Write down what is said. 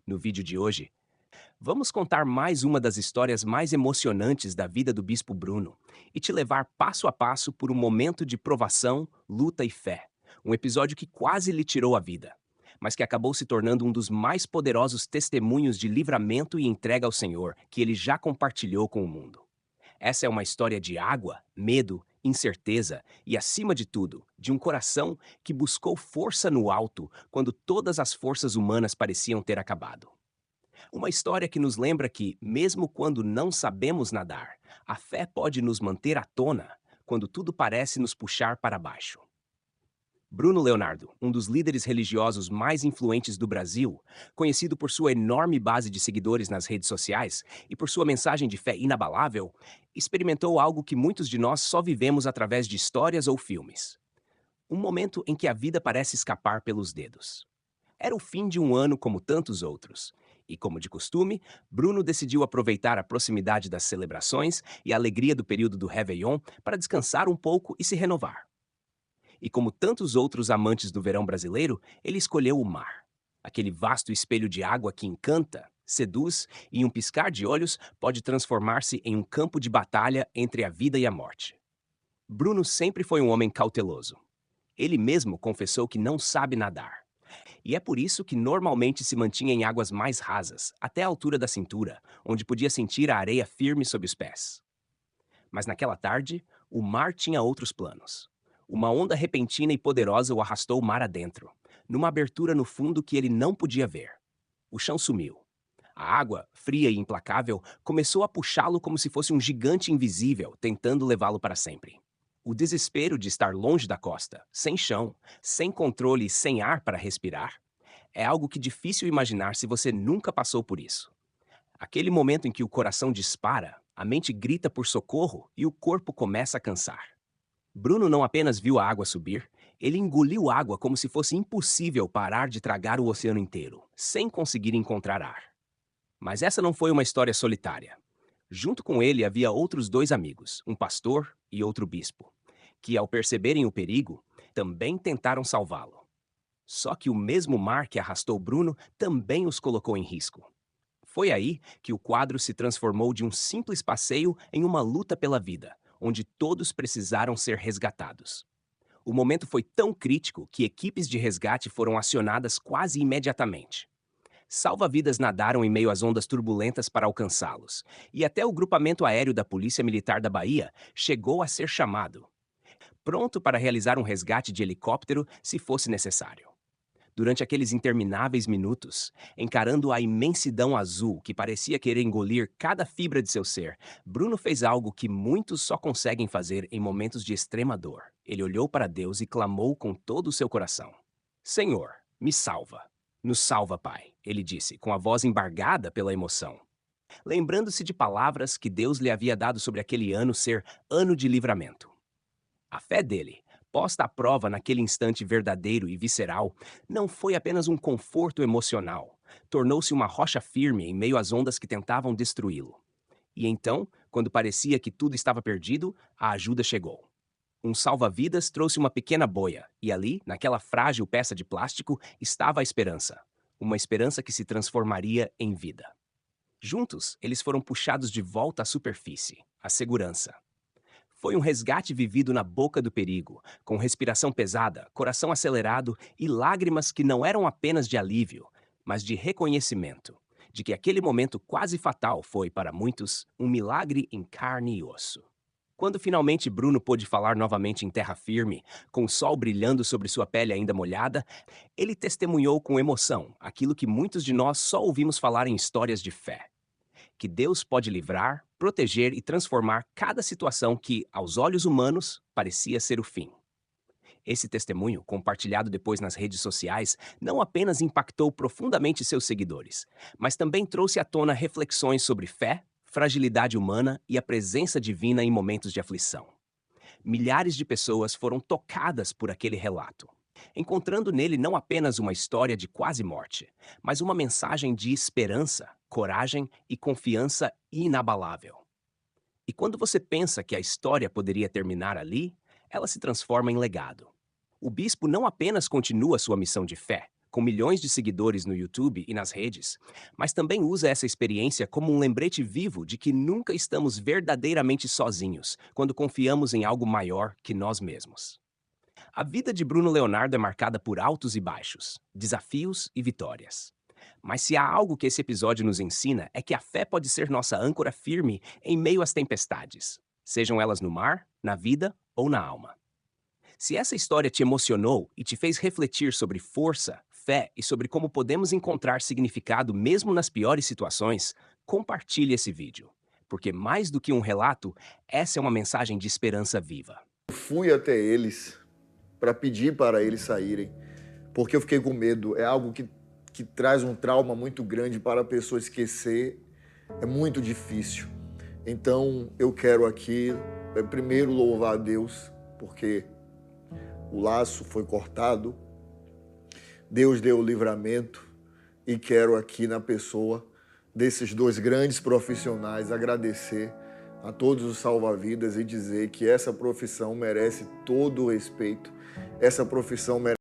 No vídeo de hoje, vamos contar mais uma das histórias mais emocionantes da vida do Bispo Bruno e te levar passo a passo por um momento de provação, luta e fé. Um episódio que quase lhe tirou a vida, mas que acabou se tornando um dos mais poderosos testemunhos de livramento e entrega ao Senhor que ele já compartilhou com o mundo. Essa é uma história de água, medo, incerteza e, acima de tudo, de um coração que buscou força no alto quando todas as forças humanas pareciam ter acabado. Uma história que nos lembra que, mesmo quando não sabemos nadar, a fé pode nos manter à tona quando tudo parece nos puxar para baixo. Bruno Leonardo, um dos líderes religiosos mais influentes do Brasil, conhecido por sua enorme base de seguidores nas redes sociais e por sua mensagem de fé inabalável, experimentou algo que muitos de nós só vivemos através de histórias ou filmes. Um momento em que a vida parece escapar pelos dedos. Era o fim de um ano como tantos outros. E, como de costume, Bruno decidiu aproveitar a proximidade das celebrações e a alegria do período do Réveillon para descansar um pouco e se renovar. E como tantos outros amantes do verão brasileiro, ele escolheu o mar. Aquele vasto espelho de água que encanta, seduz e, em um piscar de olhos, pode transformar-se em um campo de batalha entre a vida e a morte. Bruno sempre foi um homem cauteloso. Ele mesmo confessou que não sabe nadar. E é por isso que normalmente se mantinha em águas mais rasas, até a altura da cintura, onde podia sentir a areia firme sob os pés. Mas naquela tarde, o mar tinha outros planos. Uma onda repentina e poderosa o arrastou mar adentro, numa abertura no fundo que ele não podia ver. O chão sumiu. A água, fria e implacável, começou a puxá-lo como se fosse um gigante invisível, tentando levá-lo para sempre. O desespero de estar longe da costa, sem chão, sem controle e sem ar para respirar, é algo que é difícil imaginar se você nunca passou por isso. Aquele momento em que o coração dispara, a mente grita por socorro e o corpo começa a cansar. Bruno não apenas viu a água subir, ele engoliu água como se fosse impossível parar de tragar o oceano inteiro, sem conseguir encontrar ar. Mas essa não foi uma história solitária. Junto com ele havia outros dois amigos, um pastor e outro bispo, que, ao perceberem o perigo, também tentaram salvá-lo. Só que o mesmo mar que arrastou Bruno também os colocou em risco. Foi aí que o quadro se transformou de um simples passeio em uma luta pela vida, onde todos precisaram ser resgatados. O momento foi tão crítico que equipes de resgate foram acionadas quase imediatamente. Salva-vidas nadaram em meio às ondas turbulentas para alcançá-los, e até o grupamento aéreo da Polícia Militar da Bahia chegou a ser chamado, pronto para realizar um resgate de helicóptero se fosse necessário. Durante aqueles intermináveis minutos, encarando a imensidão azul que parecia querer engolir cada fibra de seu ser, Bruno fez algo que muitos só conseguem fazer em momentos de extrema dor. Ele olhou para Deus e clamou com todo o seu coração: Senhor, me salva. Nos salva, Pai, ele disse, com a voz embargada pela emoção. Lembrando-se de palavras que Deus lhe havia dado sobre aquele ano ser ano de livramento. A fé dele, posta à prova naquele instante verdadeiro e visceral, não foi apenas um conforto emocional. Tornou-se uma rocha firme em meio às ondas que tentavam destruí-lo. E então, quando parecia que tudo estava perdido, a ajuda chegou. Um salva-vidas trouxe uma pequena boia, e ali, naquela frágil peça de plástico, estava a esperança. Uma esperança que se transformaria em vida. Juntos, eles foram puxados de volta à superfície, à segurança. Foi um resgate vivido na boca do perigo, com respiração pesada, coração acelerado e lágrimas que não eram apenas de alívio, mas de reconhecimento, de que aquele momento quase fatal foi, para muitos, um milagre em carne e osso. Quando finalmente Bruno pôde falar novamente em terra firme, com o sol brilhando sobre sua pele ainda molhada, ele testemunhou com emoção aquilo que muitos de nós só ouvimos falar em histórias de fé: que Deus pode livrar, proteger e transformar cada situação que, aos olhos humanos, parecia ser o fim. Esse testemunho, compartilhado depois nas redes sociais, não apenas impactou profundamente seus seguidores, mas também trouxe à tona reflexões sobre fé, fragilidade humana e a presença divina em momentos de aflição. Milhares de pessoas foram tocadas por aquele relato, encontrando nele não apenas uma história de quase morte, mas uma mensagem de esperança, coragem e confiança inabalável. E quando você pensa que a história poderia terminar ali, ela se transforma em legado. O bispo não apenas continua sua missão de fé, com milhões de seguidores no YouTube e nas redes, mas também usa essa experiência como um lembrete vivo de que nunca estamos verdadeiramente sozinhos quando confiamos em algo maior que nós mesmos. A vida de Bruno Leonardo é marcada por altos e baixos, desafios e vitórias. Mas se há algo que esse episódio nos ensina é que a fé pode ser nossa âncora firme em meio às tempestades, sejam elas no mar, na vida ou na alma. Se essa história te emocionou e te fez refletir sobre força, fé e sobre como podemos encontrar significado mesmo nas piores situações, compartilhe esse vídeo. Porque mais do que um relato, essa é uma mensagem de esperança viva. Fui até eles para pedir para eles saírem, porque eu fiquei com medo. É algo que traz um trauma muito grande para a pessoa esquecer. É muito difícil. Então eu quero aqui, primeiro, louvar a Deus, porque o laço foi cortado, Deus deu o livramento, e quero aqui na pessoa desses dois grandes profissionais agradecer a todos os salva-vidas e dizer que essa profissão merece todo o respeito, essa profissão merece